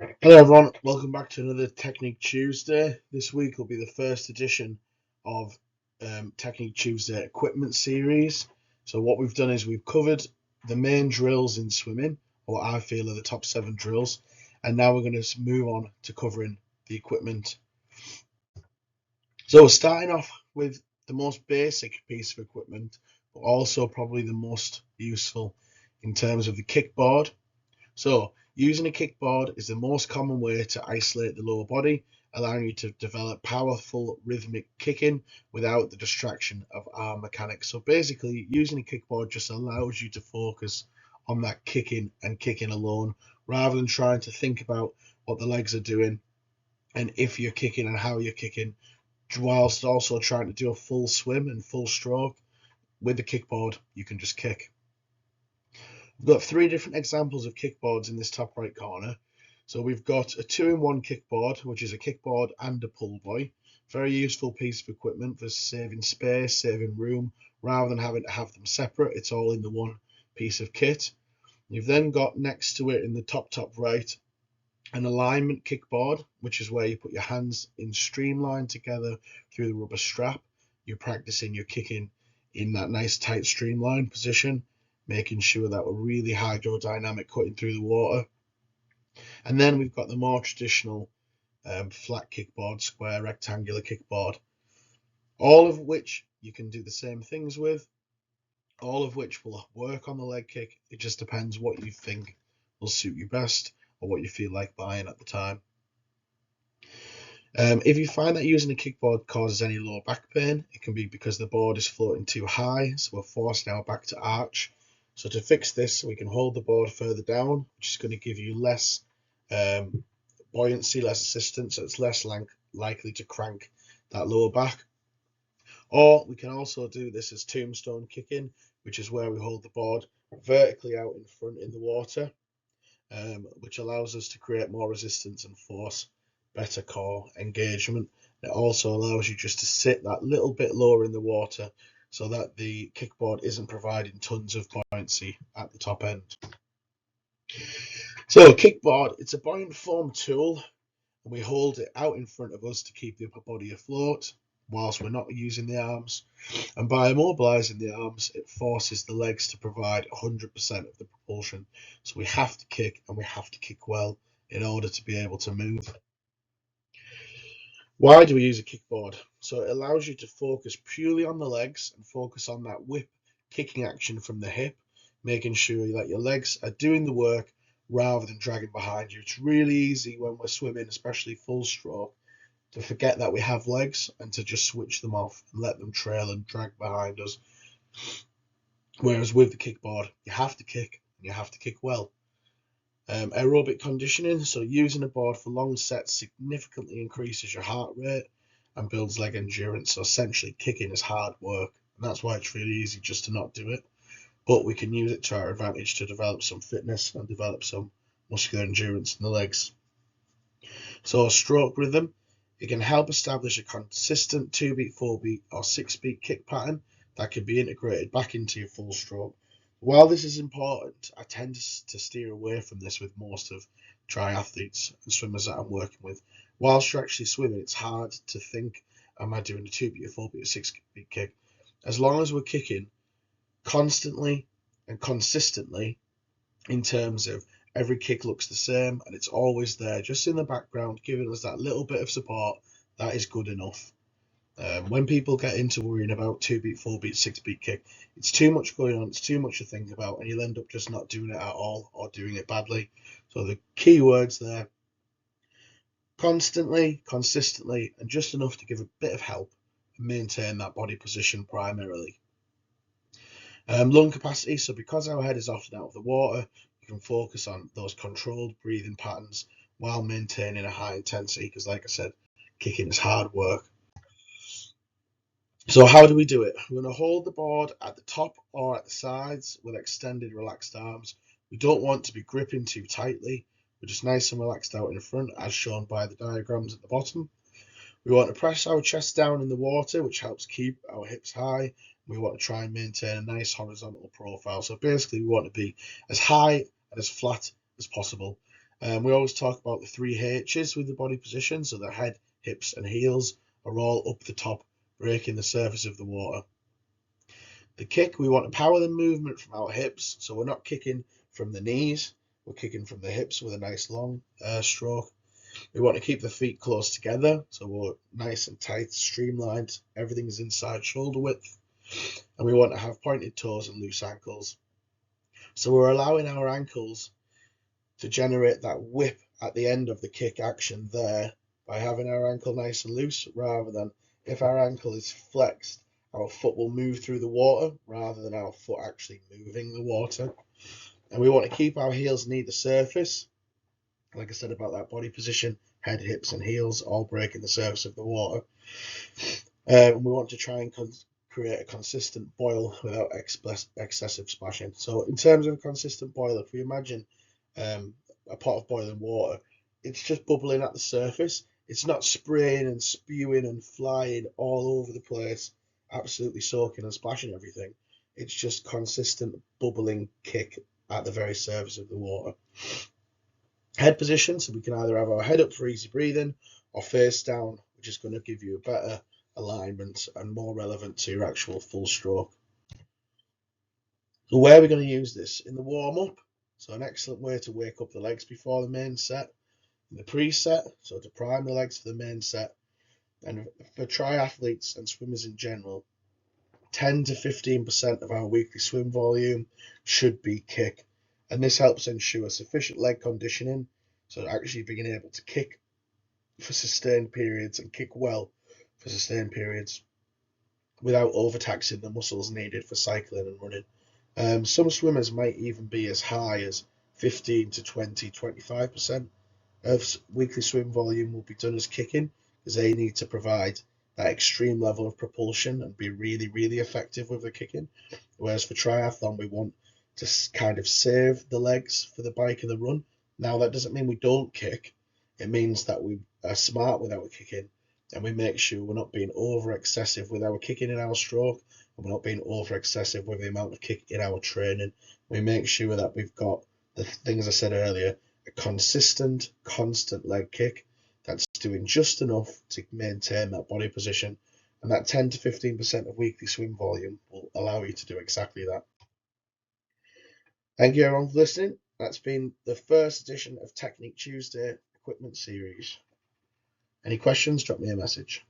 Hello everyone, welcome back to another Technique Tuesday. This week will be the first edition of Technique Tuesday equipment series. So what we've done is we've covered the main drills in swimming, or what I feel are the top 7 drills, and now we're going to move on to covering the equipment. So starting off with the most basic piece of equipment, but also probably the most useful in terms of the kickboard. So, using a kickboard is the most common way to isolate the lower body, allowing you to develop powerful rhythmic kicking without the distraction of arm mechanics. So, basically, using a kickboard just allows you to focus on that kicking and kicking alone rather than trying to think about what the legs are doing and if you're kicking and how you're kicking, whilst also trying to do a full swim and full stroke. With the kickboard, you can just kick. We've got 3 different examples of kickboards in this top right corner. So we've got a 2-in-1 kickboard, which is a kickboard and a pull buoy. Very useful piece of equipment for saving space, saving room, rather than having to have them separate. It's all in the one piece of kit. You've then got next to it in the top right an alignment kickboard, which is where you put your hands in streamline together through the rubber strap. You're practicing your kicking in that nice tight streamline position, making sure that we're really hydrodynamic cutting through the water. And then we've got the more traditional flat kickboard, square rectangular kickboard, all of which you can do the same things with, all of which will work on the leg kick. It just depends what you think will suit you best or what you feel like buying at the time. If you find that using a kickboard causes any lower back pain, it can be because the board is floating too high, so we're forcing our back to arch. So to fix this, we can hold the board further down, which is going to give you less buoyancy, less assistance, so it's less likely to crank that lower back. Or we can also do this as tombstone kicking, which is where we hold the board vertically out in front in the water, which allows us to create more resistance and force better core engagement. It also allows you just to sit that little bit lower in the water so that the kickboard isn't providing tons of buoyancy at the top end. So kickboard, it's a buoyant foam tool, and we hold it out in front of us to keep the upper body afloat whilst we're not using the arms. And by immobilizing the arms, it forces the legs to provide 100% of the propulsion. So we have to kick, and we have to kick well in order to be able to move. Why do we use a kickboard? So it allows you to focus purely on the legs and focus on that whip kicking action from the hip, making sure that your legs are doing the work rather than dragging behind you. It's really easy when we're swimming, especially full stroke, to forget that we have legs and to just switch them off and let them trail and drag behind us. Whereas with the kickboard, you have to kick and you have to kick well. Aerobic conditioning, so using a board for long sets significantly increases your heart rate and builds leg endurance. So essentially, kicking is hard work, and that's why it's really easy just to not do it. But we can use it to our advantage to develop some fitness and develop some muscular endurance in the legs. So stroke rhythm, it can help establish a consistent 2-beat, 4-beat, or 6-beat kick pattern that can be integrated back into your full stroke. While this is important, I tend to steer away from this with most of triathletes and swimmers that I'm working with. Whilst you're actually swimming, it's hard to think, am I doing a 2-beat, a 4-beat, a 6-beat kick? As long as we're kicking constantly and consistently, in terms of every kick looks the same and it's always there, just in the background, giving us that little bit of support, that is good enough. When people get into worrying about 2-beat, 4-beat, 6-beat kick, it's too much going on, it's too much to think about, and you'll end up just not doing it at all or doing it badly. So the key words there: constantly, consistently, and just enough to give a bit of help and maintain that body position primarily. Lung capacity, so because our head is often out of the water, you can focus on those controlled breathing patterns while maintaining a high intensity, because like I said, kicking is hard work. So how do we do it? We're going to hold the board at the top or at the sides with extended, relaxed arms. We don't want to be gripping too tightly. We're just nice and relaxed out in front, as shown by the diagrams at the bottom. We want to press our chest down in the water, which helps keep our hips high. We want to try and maintain a nice horizontal profile. So basically, we want to be as high and as flat as possible. We always talk about the 3 H's with the body position, so the head, hips, and heels are all up the top, breaking the surface of the water. The kick, we want to power the movement from our hips, so we're not kicking from the knees, we're kicking from the hips with a nice long stroke. We want to keep the feet close together, so we're nice and tight, streamlined, everything's inside shoulder width. And we want to have pointed toes and loose ankles. So we're allowing our ankles to generate that whip at the end of the kick action there by having our ankle nice and loose, rather than if our ankle is flexed, our foot will move through the water rather than our foot actually moving the water. And we want to keep our heels near the surface. Like I said about that body position, head, hips, and heels all breaking the surface of the water. We want to try and create a consistent boil without excessive splashing. So in terms of a consistent boil, if we imagine a pot of boiling water, it's just bubbling at the surface. It's not spraying and spewing and flying all over the place, absolutely soaking and splashing everything. It's just consistent bubbling kick at the very surface of the water. Head position, so we can either have our head up for easy breathing or face down, which is going to give you a better alignment and more relevant to your actual full stroke. So where are we going to use this? In the warm-up, so an excellent way to wake up the legs before the main set. In the pre-set, so to prime the legs for the main set. And for triathletes and swimmers in general, 10 to 15% of our weekly swim volume should be kick. And this helps ensure sufficient leg conditioning, so actually being able to kick for sustained periods and kick well for sustained periods without overtaxing the muscles needed for cycling and running. Some swimmers might even be as high as 15 to 20, 25% of weekly swim volume will be done as kicking, because they need to provide that extreme level of propulsion and be really, really effective with the kicking. Whereas for triathlon, we want to kind of save the legs for the bike and the run. Now, that doesn't mean we don't kick. It means that we are smart with our kicking, and we make sure we're not being over excessive with our kicking in our stroke, and we're not being over excessive with the amount of kick in our training. We make sure that we've got the things I said earlier, a consistent, constant leg kick that's doing just enough to maintain that body position, and that 10 to 15% of weekly swim volume will allow you to do exactly that. Thank you everyone for listening. That's been the first edition of Technique Tuesday Equipment Series. Any questions, drop me a message.